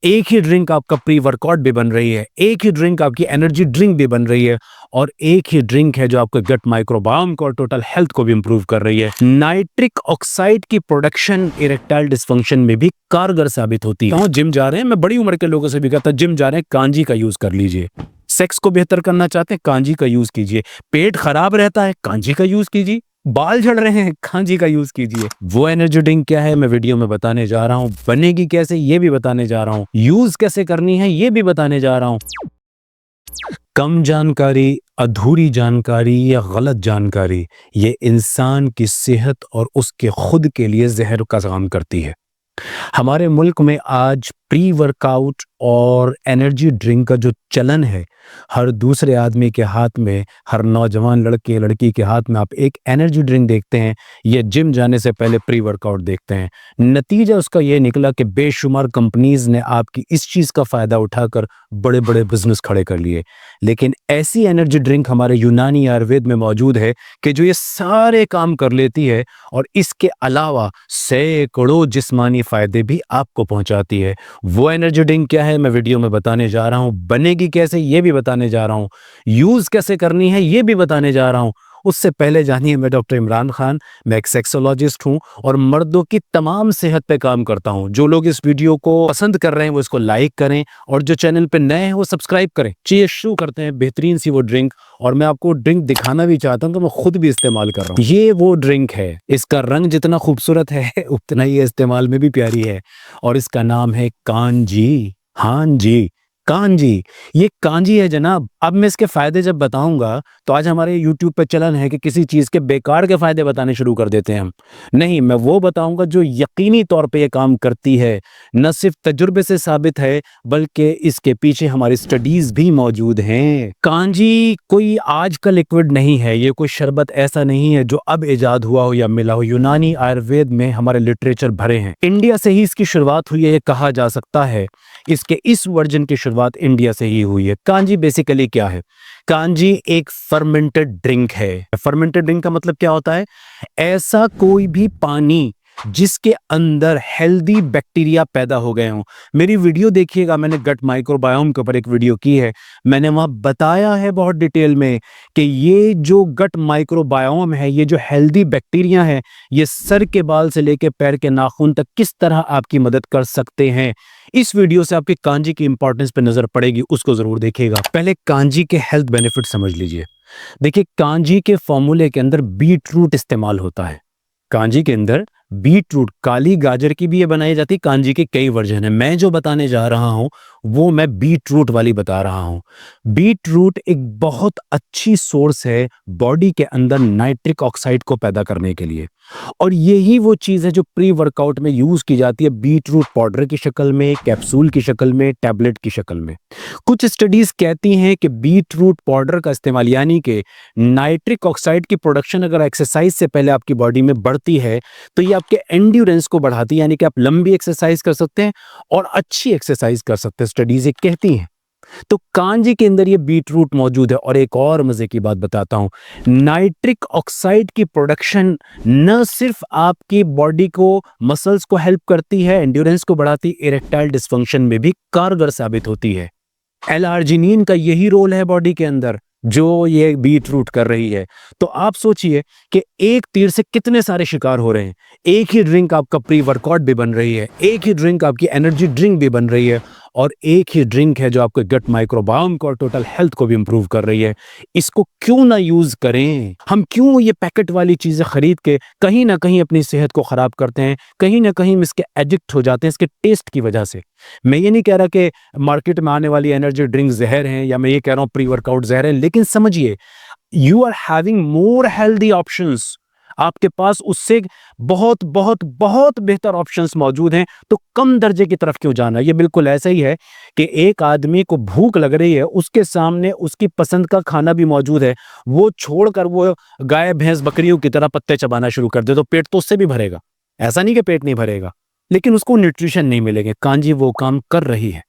एक ही ड्रिंक आपका pre workout भी बन रही है, एक ही ड्रिंक आपकी एनर्जी ड्रिंक भी बन रही है और एक ही ड्रिंक है जो आपके गट माइक्रोबायोम को और टोटल हेल्थ को भी इंप्रूव कर रही है। नाइट्रिक ऑक्साइड की प्रोडक्शन इरेक्टाइल डिस्फंक्शन में भी कारगर साबित होती है। जिम जा रहे हैं, मैं बड़ी उम्र के लोगों से भी कहता जिम जा रहे हैं, कांजी का यूज कर लीजिए। सेक्स को बेहतर करना चाहते हैं, कांजी का यूज कीजिए। पेट खराब रहता है, कांजी का यूज कीजिए। बाल झड़ रहे हैं, कांजी का यूज कीजिए। वो एनर्जी ड्रिंक क्या है मैं वीडियो में बताने जा रहा हूं, बनेगी कैसे ये भी बताने जा रहा हूं, यूज कैसे करनी है ये भी बताने जा रहा हूं। कम जानकारी, अधूरी जानकारी या गलत जानकारी ये इंसान की सेहत और उसके खुद के लिए जहर का काम करती है। हमारे मुल्क में आज प्री वर्कआउट और एनर्जी ड्रिंक का जो चलन है, हर दूसरे आदमी के हाथ में, हर नौजवान लड़के लड़की के हाथ में आप एक एनर्जी ड्रिंक देखते हैं या जिम जाने से पहले प्री वर्कआउट देखते हैं। नतीजा उसका ये निकला कि बेशुमार कंपनीज ने आपकी इस चीज़ का फ़ायदा उठाकर बड़े बड़े बिजनेस खड़े कर लिए। लेकिन ऐसी एनर्जी ड्रिंक हमारे यूनानी आयुर्वेद में मौजूद है कि जो ये सारे काम कर लेती है और इसके अलावा सैकड़ों जिस्मानी फ़ायदे भी आपको पहुंचाती है। वो एनर्जी ड्रिंक क्या है मैं वीडियो में बताने जा रहा हूं, बनेगी कैसे ये भी बताने जा रहा हूं, यूज कैसे करनी है ये भी बताने जा रहा हूं। उससे पहले जानिए, मैं डॉक्टर इमरान खान, मैं एक सेक्सोलॉजिस्ट हूं और मर्दों की तमाम सेहत पे काम करता हूं। जो लोग इस वीडियो को पसंद कर रहे हैं वो इसको लाइक करें और जो चैनल पे नए हैं वो सब्सक्राइब करें। चलिए शुरू करते हैं बेहतरीन सी वो ड्रिंक, और मैं आपको ड्रिंक दिखाना भी चाहता हूं कि मैं खुद भी इस्तेमाल कर रहा हूं। ये वो ड्रिंक है, इसका रंग जितना खूबसूरत है उतना ही इस्तेमाल में भी प्यारी है और इसका नाम है कांजी। हाँ जी, कांजी। ये कांजी है जनाब। अब मैं इसके फायदे जब बताऊंगा तो आज हमारे यूट्यूब पे चलन है कि किसी चीज के बेकार के फायदे बताने शुरू कर देते हैं हम। नहीं, मैं वो बताऊंगा जो यकीनी तौर पे ये काम करती है, न सिर्फ तजुर्बे से साबित है बल्कि इसके पीछे हमारी स्टडीज भी मौजूद हैं। कांजी कोई आज का लिक्विड नहीं है, ये कोई शरबत ऐसा नहीं है जो अब इजाद हुआ हो या मिला हो। यूनानी आयुर्वेद में हमारे लिटरेचर भरे हैं। इंडिया से ही इसकी शुरुआत हुई है, ये कहा जा सकता है। इसके इस वर्जन की शुरुआत इंडिया से ही हुई है। कांजी बेसिकली क्या है? कांजी एक फर्मेंटेड ड्रिंक है। फर्मेंटेड ड्रिंक का मतलब क्या होता है? ऐसा कोई भी पानी जिसके अंदर हेल्दी बैक्टीरिया पैदा हो गए हों। मेरी वीडियो देखिएगा, मैंने गट माइक्रोबायोम के ऊपर एक वीडियो की है। मैंने वहां बताया है बहुत डिटेल में कि ये जो गट माइक्रोबायोम है, ये जो हेल्दी बैक्टीरिया है, ये सर के बाल से लेकर पैर के नाखून तक किस तरह आपकी मदद कर सकते हैं। इस वीडियो से आपकी कांजी की इंपॉर्टेंस पे नजर पड़ेगी, उसको जरूर देखिएगा। पहले कांजी के हेल्थ बेनिफिट समझ लीजिए। देखिए, कांजी के फॉर्मूले के अंदर बीट रूट इस्तेमाल होता है। कांजी के अंदर बीट रूट, काली गाजर की भी ये बनाई जाती है। कांजी के कई वर्जन है, मैं जो बताने जा रहा हूं वो मैं बीट रूट वाली बता रहा हूं। बीट रूट एक बहुत अच्छी सोर्स है बॉडी के अंदर नाइट्रिक ऑक्साइड को पैदा करने के लिए, और यही वो चीज है जो प्री वर्कआउट में यूज की जाती है, बीट रूट पाउडर की शक्ल में, कैप्सूल की शक्ल में, टैबलेट की शक्ल में। कुछ स्टडीज कहती हैं कि बीट रूट पाउडर का इस्तेमाल, यानी कि नाइट्रिक ऑक्साइड की प्रोडक्शन अगर एक्सरसाइज से पहले आपकी बॉडी में बढ़ती है तो ये आपके एंड्योरेंस को बढ़ाती है, यानी कि आप लंबी एक्सरसाइज कर सकते हैं और अच्छी एक्सरसाइज कर सकते हैं, स्टडीज ये कहती हैं। तो कांजी के अंदर ये बीट रूट मौजूद है। और एक और मजे की बात बताता हूं, नाइट्रिक ऑक्साइड की प्रोडक्शन न सिर्फ आपकी बॉडी को, मसल्स को हेल्प करती है, एंड्योरेंस को बढ़ाती, इरेक्टाइल डिस्फंक्शन में भी कारगर साबित होती है। एल-आर्जिनिन का यही रोल है बॉडी के अंदर जो ये बीट रूट कर रही है। तो आप सोचिए कि एक तीर से कितने सारे शिकार हो रहे हैं। एक ही ड्रिंक आपका प्री वर्कआउट भी बन रही है, एक ही ड्रिंक आपकी एनर्जी ड्रिंक भी बन रही है, और एक ही ड्रिंक है जो आपके गट माइक्रोबायोम को और टोटल हेल्थ को भी इंप्रूव कर रही है। इसको क्यों ना यूज करें? हम क्यों ये पैकेट वाली चीजें खरीद के कहीं ना कहीं अपनी सेहत को खराब करते हैं, कहीं ना कहीं इसके एडिक्ट हो जाते हैं इसके टेस्ट की वजह से। मैं ये नहीं कह रहा कि मार्केट में आने वाली एनर्जी ड्रिंक जहर हैं, या मैं ये कह रहा हूं प्री वर्कआउट जहर है, लेकिन समझिए, you are having more healthy options. आपके पास उससे बहुत बहुत बहुत बेहतर ऑप्शंस मौजूद हैं, तो कम दर्जे की तरफ क्यों जाना? ये बिल्कुल ऐसा ही है कि एक आदमी को भूख लग रही है, उसके सामने उसकी पसंद का खाना भी मौजूद है, वो छोड़कर वो गाय भैंस बकरियों की तरह पत्ते चबाना शुरू कर दे तो पेट तो उससे भी भरेगा। ऐसा नहीं कि पेट नहीं भरेगा, लेकिन उसको न्यूट्रिशन नहीं मिलेंगे। कांजी वो काम कर रही है।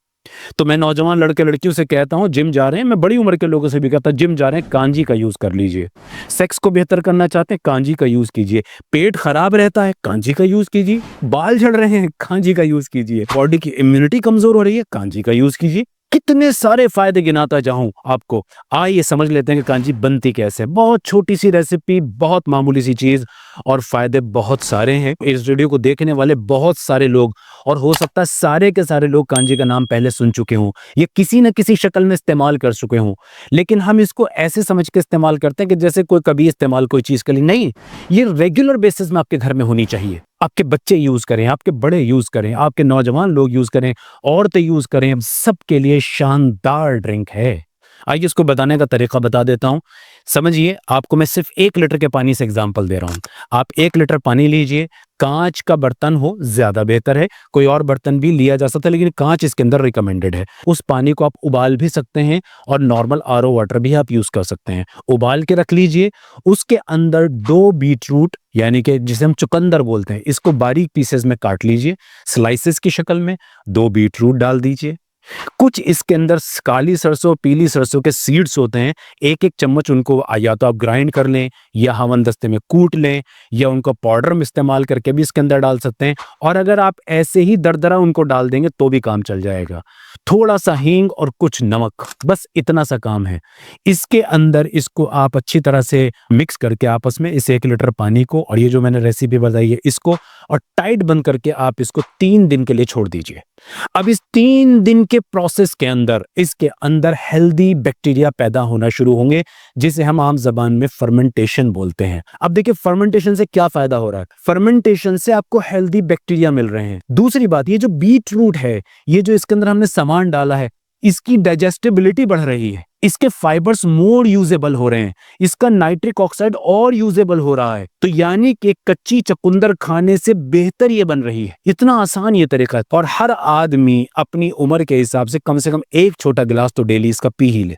तो मैं नौजवान लड़के लड़कियों से कहता हूँ जिम जा रहे हैं, मैं बड़ी उम्र के लोगों से भी कहता हूँ जिम जा रहे हैं, कांजी का यूज कर लीजिए। सेक्स को बेहतर करना चाहते हैं, कांजी का यूज कीजिए। पेट खराब रहता है, कांजी का यूज कीजिए। बाल झड़ रहे हैं, कांजी का यूज कीजिए। बॉडी की इम्यूनिटी कमजोर हो रही है, कांजी का यूज कीजिए। कितने सारे फायदे गिनाता जाऊं आपको। आइए समझ लेते हैं कि कांजी बनती कैसे। बहुत छोटी सी रेसिपी, बहुत मामूली सी चीज, और फायदे बहुत सारे हैं। इस वीडियो को देखने वाले बहुत सारे लोग, और हो सकता है सारे के सारे लोग कांजी का नाम पहले सुन चुके हों, ये किसी न किसी शक्ल में इस्तेमाल कर चुके हों। लेकिन हम इसको ऐसे समझ के इस्तेमाल करते हैं कि जैसे कोई कभी इस्तेमाल कोई चीज कर ली। नहीं, ये रेगुलर बेसिस में आपके घर में होनी चाहिए। आपके बच्चे यूज करें, आपके बड़े यूज करें, आपके नौजवान लोग यूज करें, औरतें यूज करें, सबके लिए शानदार ड्रिंक है। आइए इसको बताने का तरीका बता देता हूं। समझिए, आपको मैं सिर्फ 1 लीटर के पानी से एग्जांपल दे रहा हूं। आप 1 लीटर पानी लीजिए, कांच का बर्तन हो ज्यादा बेहतर है, कोई और बर्तन भी लिया जा सकता है लेकिन कांच इसके अंदर रिकमेंडेड है। उस पानी को आप उबाल भी सकते हैं और नॉर्मल आरओ वाटर भी आप यूज कर सकते हैं। उबाल के रख लीजिए, उसके अंदर 2 बीटरूट यानी कि जिसे हम चुकंदर बोलते हैं, इसको बारीक पीसेस में काट लीजिए, स्लाइसेस की शक्ल में। 2 बीटरूट डाल दीजिए। कुछ इसके अंदर काली सरसों, पीली सरसों के सीड्स होते हैं, 1-1 चम्मच उनको या तो आप ग्राइंड कर लें या हवनदस्ते में कूट लें, या उनको पाउडर में इस्तेमाल करके भी इसके अंदर डाल सकते हैं। और अगर आप ऐसे ही दरदरा उनको डाल देंगे तो भी काम चल जाएगा। थोड़ा सा हींग और कुछ नमक, बस इतना सा काम है। इसके अंदर इसको आप अच्छी तरह से मिक्स करके आपस में इस 1 लीटर पानी को और ये जो मैंने रेसिपी बताई है इसको, और टाइट बंद करके आप इसको 3 दिन के लिए छोड़ दीजिए। अब इस 3 दिन के प्रोसेस के अंदर इसके अंदर हेल्दी बैक्टीरिया पैदा होना शुरू होंगे, जिसे हम आम जबान में फर्मेंटेशन बोलते हैं। अब देखिए फर्मेंटेशन से क्या फायदा हो रहा है। फर्मेंटेशन से आपको हेल्दी बैक्टीरिया मिल रहे हैं। दूसरी बात, ये जो बीट रूट है, ये जो इसके अंदर हमने सामान डाला है, इसकी डाइजेस्टिबिलिटी बढ़ रही है, इसके फाइबर्स मोर यूजेबल हो रहे हैं, इसका नाइट्रिक ऑक्साइड और यूजेबल हो रहा है। तो यानी कि कच्ची चुकंदर खाने से बेहतर ये बन रही है। इतना आसान ये तरीका है, और हर आदमी अपनी उम्र के हिसाब से कम 1 छोटा गिलास तो डेली इसका पी ही ले।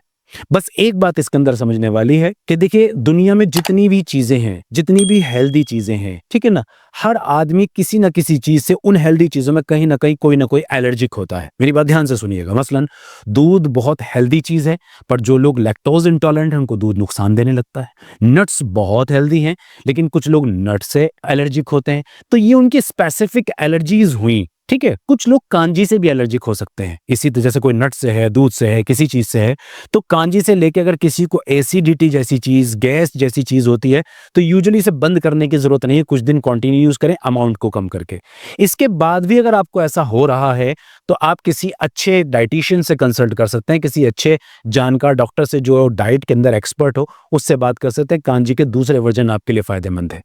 बस एक बात इसके अंदर समझने वाली है कि देखिए दुनिया में जितनी भी चीजें हैं, जितनी भी हेल्दी चीजें हैं, ठीक है ना, हर आदमी किसी ना किसी चीज से, उन हेल्दी चीजों में कहीं ना कहीं कोई ना कोई एलर्जिक होता है। मेरी बात ध्यान से सुनिएगा। मसलन दूध बहुत हेल्दी चीज है, पर जो लोग लैक्टोज इंटॉलरेंट हैं उनको दूध नुकसान देने लगता है। नट्स बहुत हेल्दी हैं, लेकिन कुछ लोग नट्स से एलर्जिक होते हैं, तो ये उनकी स्पेसिफिक एलर्जीज हुई। ठीक है, कुछ लोग कांजी से भी एलर्जिक हो सकते हैं। इसी तरह जैसे कोई नट से है, दूध से है, किसी चीज से है, तो कांजी से लेके अगर किसी को एसिडिटी जैसी चीज, गैस जैसी चीज होती है, तो यूजुअली इसे बंद करने की जरूरत नहीं है। कुछ दिन कंटिन्यू यूज करें, अमाउंट को कम करके। इसके बाद भी अगर आपको ऐसा हो रहा है तो आप किसी अच्छे डाइटिशियन से कंसल्ट कर सकते हैं, किसी अच्छे जानकार डॉक्टर से जो डाइट के अंदर एक्सपर्ट हो, उससे बात कर सकते हैं। कांजी के दूसरे वर्जन आपके लिए फायदेमंद है।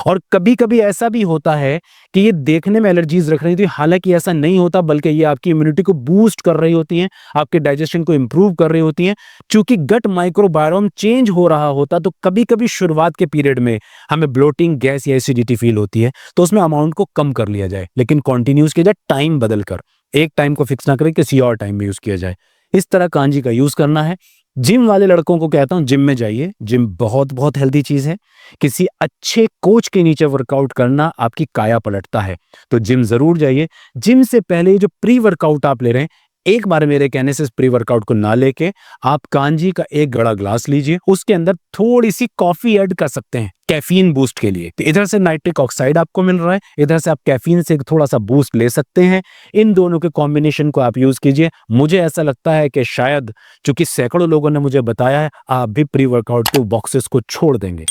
और कभी कभी ऐसा भी होता है कि ये देखने में एलर्जीज रख रही थी, हालांकि ऐसा नहीं होता, बल्कि ये आपकी इम्यूनिटी को बूस्ट कर रही होती हैं, आपके डाइजेशन को इंप्रूव कर रही होती हैं। क्योंकि गट माइक्रोबायोम चेंज हो रहा होता, तो कभी कभी शुरुआत के पीरियड में हमें ब्लोटिंग, गैस या एसिडिटी फील होती है, तो उसमें अमाउंट को कम कर लिया जाए, लेकिन कॉन्टिन्यूस किया जाए, टाइम बदल कर। एक टाइम को फिक्स ना करें, किसी और टाइम में यूज किया जाए। इस तरह कांजी का यूज करना है। जिम वाले लड़कों को कहता हूं जिम में जाइए, जिम बहुत बहुत हेल्दी चीज है। किसी अच्छे कोच के नीचे वर्कआउट करना आपकी काया पलटता है, तो जिम जरूर जाइए। जिम से पहले जो प्री वर्कआउट आप ले रहे हैं, एक बार मेरे कहने से इस प्री वर्कआउट को ना लेके आप कांजी का 1 बड़ा ग्लास लीजिए, उसके अंदर थोड़ी सी कॉफी ऐड कर सकते हैं कैफीन बूस्ट के लिए। तो इधर से नाइट्रिक ऑक्साइड आपको मिल रहा है, इधर से आप कैफीन से थोड़ा सा बूस्ट ले सकते हैं। इन दोनों के कॉम्बिनेशन को आप यूज कीजिए। मुझे ऐसा लगता है कि शायद, चूंकि सैकड़ों लोगों ने मुझे बताया है, आप भी प्री वर्कआउट के बॉक्सेस को छोड़ देंगे।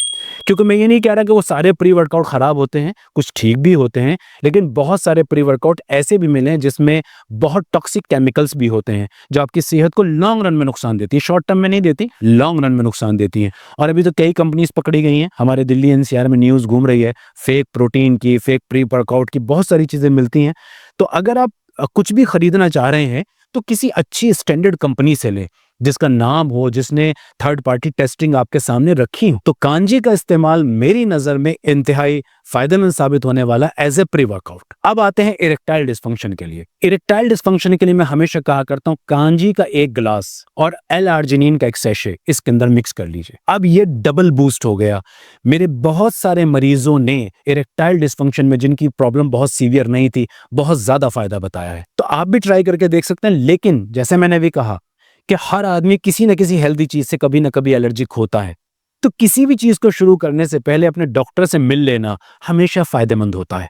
क्योंकि मैं ये नहीं कह रहा कि वो सारे प्री वर्कआउट खराब होते हैं, कुछ ठीक भी होते हैं, लेकिन बहुत सारे प्री वर्कआउट ऐसे भी मिले हैं जिसमें बहुत टॉक्सिक केमिकल्स भी होते हैं, जो आपकी सेहत को लॉन्ग रन में नुकसान देती है। शॉर्ट टर्म में नहीं देती, लॉन्ग रन में नुकसान देती हैं। और अभी तो कई कंपनीज पकड़ी गई हैं, हमारे दिल्ली एनसीआर में न्यूज घूम रही है, फेक प्रोटीन की, फेक प्री वर्कआउट की, बहुत सारी चीजें मिलती हैं। तो अगर आप कुछ भी खरीदना चाह रहे हैं तो किसी अच्छी स्टैंडर्ड कंपनी से लें, जिसका नाम हो, जिसने थर्ड पार्टी टेस्टिंग आपके सामने रखी हो। तो कांजी का इस्तेमाल मेरी नजर में इंतहाई फायदेमंद साबित होने वाला एज ए प्री वर्कआउट। अब आते हैं इरेक्टाइल डिस्फंक्शन के लिए। इरेक्टाइल डिस्फंक्शन के लिए मैं हमेशा कहा करता हूं कांजी का एक गिलास और L-आर्जिनिन का एक सैशे इसके अंदर मिक्स कर लीजिए। अब ये डबल बूस्ट हो गया। मेरे बहुत सारे मरीजों ने इरेक्टाइल डिस्फंक्शन में, जिनकी प्रॉब्लम बहुत सीवियर नहीं थी, बहुत ज्यादा फायदा बताया है। तो आप भी ट्राई करके देख सकते हैं। लेकिन जैसे मैंने भी कहा कि हर आदमी किसी न किसी हेल्दी चीज से कभी ना कभी एलर्जिक होता है। तो किसी भी चीज को शुरू करने से पहले अपने डॉक्टर से मिल लेना हमेशा फायदेमंद होता है।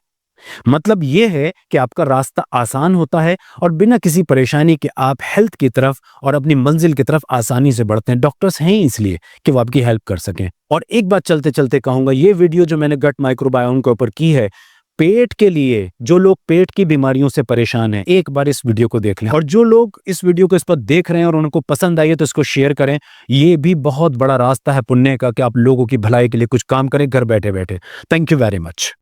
मतलब यह है कि आपका रास्ता आसान होता है और बिना किसी परेशानी के आप हेल्थ की तरफ और अपनी मंजिल की तरफ आसानी से बढ़ते हैं। डॉक्टर्स हैं इसलिए कि वो आपकी हेल्प कर सकें। और एक बात चलते चलते कहूंगा, ये वीडियो जो मैंने गट माइक्रोबायोम के ऊपर की है, पेट के लिए, जो लोग पेट की बीमारियों से परेशान हैं, एक बार इस वीडियो को देख लें। और जो लोग इस वीडियो को इस पर देख रहे हैं और उनको पसंद आई है तो इसको शेयर करें। ये भी बहुत बड़ा रास्ता है पुण्य का कि आप लोगों की भलाई के लिए कुछ काम करें घर बैठे बैठे। Thank you very much.